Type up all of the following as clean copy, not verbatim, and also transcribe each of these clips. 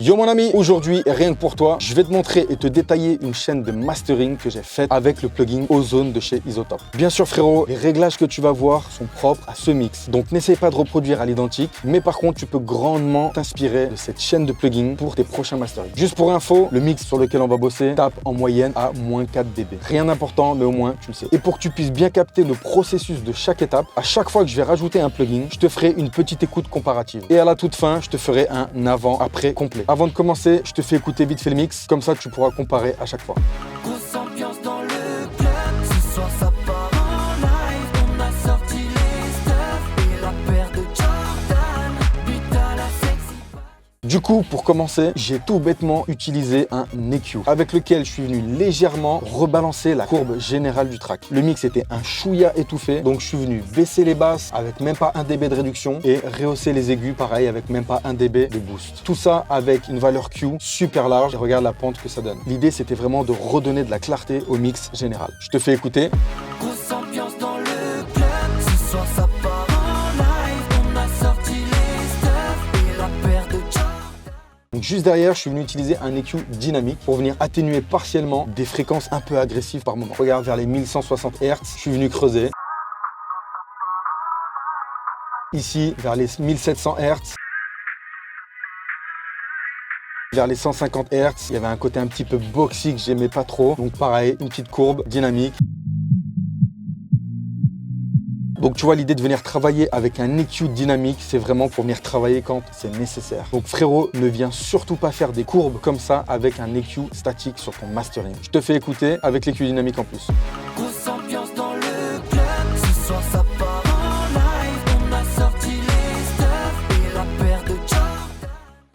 Yo mon ami, aujourd'hui, rien que pour toi, je vais te montrer et te détailler une chaîne de mastering que j'ai faite avec le plugin Ozone de chez Isotope. Bien sûr frérot, les réglages que tu vas voir sont propres à ce mix. Donc n'essaye pas de reproduire à l'identique, mais par contre tu peux grandement t'inspirer de cette chaîne de plugins pour tes prochains masterings. Juste pour info, le mix sur lequel on va bosser tape en moyenne à moins 4 dB. Rien d'important, mais au moins tu le sais. Et pour que tu puisses bien capter le processus de chaque étape, à chaque fois que je vais rajouter un plugin, je te ferai une petite écoute comparative. Et à la toute fin, je te ferai un avant-après complet. Avant de commencer, je te fais écouter vite fait le mix, comme ça tu pourras comparer à chaque fois. Grosse ambiance dans le club, ce soir ça part en live. On a sorti les stuff et la paire de Jordan. Putain la sexy. Du coup, pour commencer, j'ai tout bêtement utilisé un EQ avec lequel je suis venu légèrement rebalancer la courbe générale du track. Le mix était un chouïa étouffé, donc je suis venu baisser les basses avec même pas 1 dB de réduction et rehausser les aigus pareil avec même pas 1 dB de boost. Tout ça avec une valeur Q super large et regarde la pente que ça donne. L'idée c'était vraiment de redonner de la clarté au mix général. Je te fais écouter. Grosse ambiance dans le club, ce soir ça part en live. On a sorti les stuff et la paire de Jordan. Donc juste derrière, je suis venu utiliser un EQ dynamique pour venir atténuer partiellement des fréquences un peu agressives par moment. Regarde vers les 1160 Hz, je suis venu creuser. Ici, vers les 1700 Hz. Vers les 150 Hz, il y avait un côté un petit peu boxy que j'aimais pas trop. Donc pareil, une petite courbe dynamique. Donc tu vois, l'idée de venir travailler avec un EQ dynamique, c'est vraiment pour venir travailler quand c'est nécessaire. Donc frérot, ne viens surtout pas faire des courbes comme ça avec un EQ statique sur ton mastering. Je te fais écouter avec l'EQ dynamique en plus. Grosse ambiance dans le club, ce soir ça part en live. On a sorti les stuff et la paire de Jordan.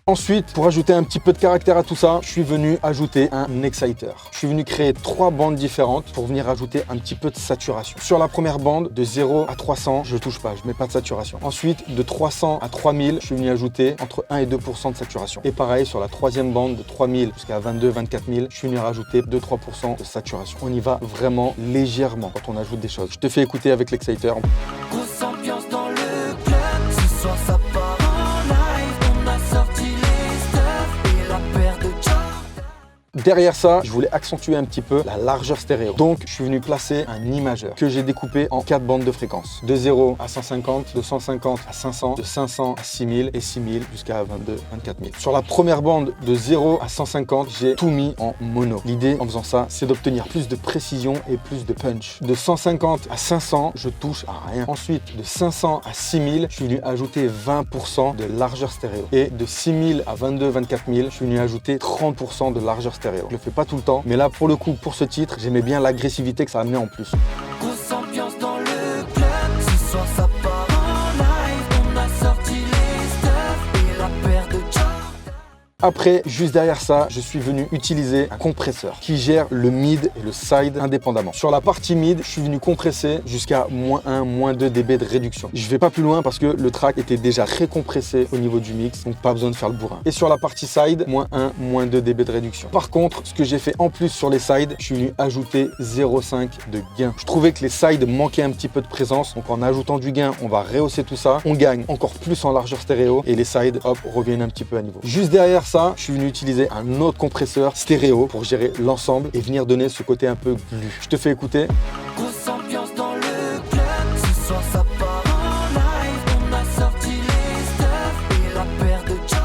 Ensuite, pour ajouter un petit peu de caractère à tout ça, je suis venu ajouter un exciter. Je suis venu créer 3 bandes différentes pour venir ajouter un petit peu de saturation. Sur la première bande, de 0 à 300, je touche pas, je mets pas de saturation. Ensuite, de 300 à 3000, je suis venu ajouter entre 1 et 2% de saturation. Et pareil, sur la troisième bande, de 3000 jusqu'à 22-24 000, je suis venu rajouter 2-3% de saturation. On y va vraiment légèrement quand on ajoute des choses. Je te fais écouter avec l'exciter. Grosse ambiance dans le club, ce soir ça part en live. On a sorti les stuff et la paire de Jordan. Derrière ça, je voulais accentuer un petit peu la largeur stéréo. Donc, je suis venu placer un imageur que j'ai découpé en 4 bandes de fréquences. De 0 à 150, de 150 à 500, de 500 à 6000 et 6000 jusqu'à 22-24 000. Sur la première bande, de 0 à 150, j'ai tout mis en mono. L'idée en faisant ça, c'est d'obtenir plus de précision et plus de punch. De 150 à 500, je touche à rien. Ensuite, de 500 à 6000, je suis venu ajouter 20% de largeur stéréo. Et de 6000 à 22-24 000, je suis venu ajouter 30% de largeur stéréo. Je le fais pas tout le temps, mais là pour le coup, pour ce titre, j'aimais bien l'agressivité que ça amenait en plus. Grosse ambiance dans le club, ce soir ça part en live. On a sorti les stuff et la paire de Jordan. Après, juste derrière ça, je suis venu utiliser un compresseur qui gère le mid et le side indépendamment. Sur la partie mid, je suis venu compresser jusqu'à -1, -2 dB de réduction. Je vais pas plus loin parce que le track était déjà récompressé au niveau du mix, donc pas besoin de faire le bourrin. Et sur la partie side, -1, -2 dB de réduction. Par contre, ce que j'ai fait en plus sur les sides, je suis venu ajouter 0,5 de gain. Je trouvais que les sides manquaient un petit peu de présence, donc en ajoutant du gain, on va rehausser tout ça. On gagne encore plus en largeur stéréo et les sides, hop, reviennent un petit peu à niveau. Juste derrière ça, je suis venu utiliser un autre compresseur stéréo pour gérer l'ensemble et venir donner ce côté un peu glu. Je te fais écouter. Grosse ambiance dans le club, ce soir ça part en live. On a sorti les stuff et la paire de Jordan.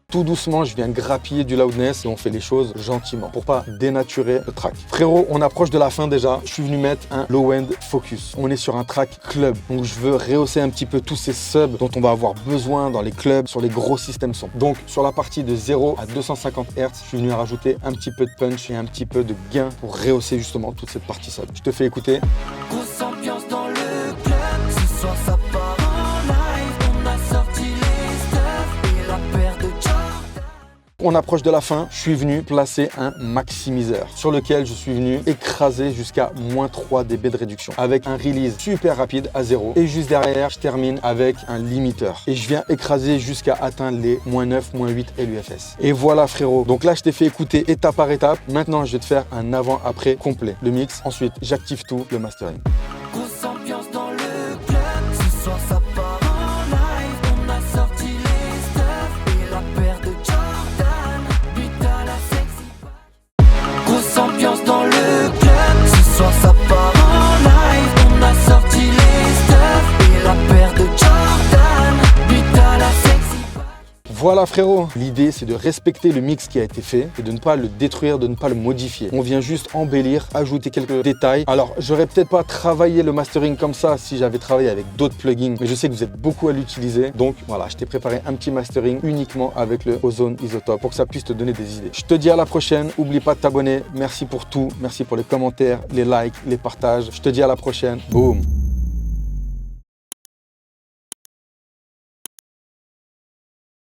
Tout doucement, je viens grappiller du loudness et on fait les choses gentiment pour pas dénaturer le track. Frérot, on approche de la fin déjà. Je suis venu mettre un low-end focus. On est sur un track club, donc je veux rehausser un petit peu tous ces subs dont on va avoir besoin dans les clubs, sur les gros systèmes son. Donc sur la partie de 0 à 250 Hz, je suis venu rajouter un petit peu de punch et un petit peu de gain pour rehausser justement toute cette partie sub. Je te fais écouter. Grosse ambiance dans le club, ce soir ça part en live. On a sorti les stuff et la paire de Jordan. On approche de la fin, je suis venu placer un maximiseur sur lequel je suis venu écraser jusqu'à -3 dB de réduction avec un release super rapide à 0. Et juste derrière, je termine avec un limiteur. Et je viens écraser jusqu'à atteindre les -9, -8 LUFS. Et voilà frérot. Donc là, je t'ai fait écouter étape par étape. Maintenant, je vais te faire un avant-après complet. Le mix, ensuite, j'active tout, le mastering. Grosse ambiance dans le club, ce soir ça part en live. On a sorti les stuff et la paire de Jordan. Voilà frérot, l'idée c'est de respecter le mix qui a été fait et de ne pas le détruire, de ne pas le modifier. On vient juste embellir, ajouter quelques détails. Alors j'aurais peut-être pas travaillé le mastering comme ça si j'avais travaillé avec d'autres plugins, mais je sais que vous êtes beaucoup à l'utiliser. Donc voilà, je t'ai préparé un petit mastering uniquement avec le Ozone Isotope pour que ça puisse te donner des idées. Je te dis à la prochaine, n'oublie pas de t'abonner. Merci pour tout, merci pour les commentaires, les likes, les partages. Je te dis à la prochaine. Boum.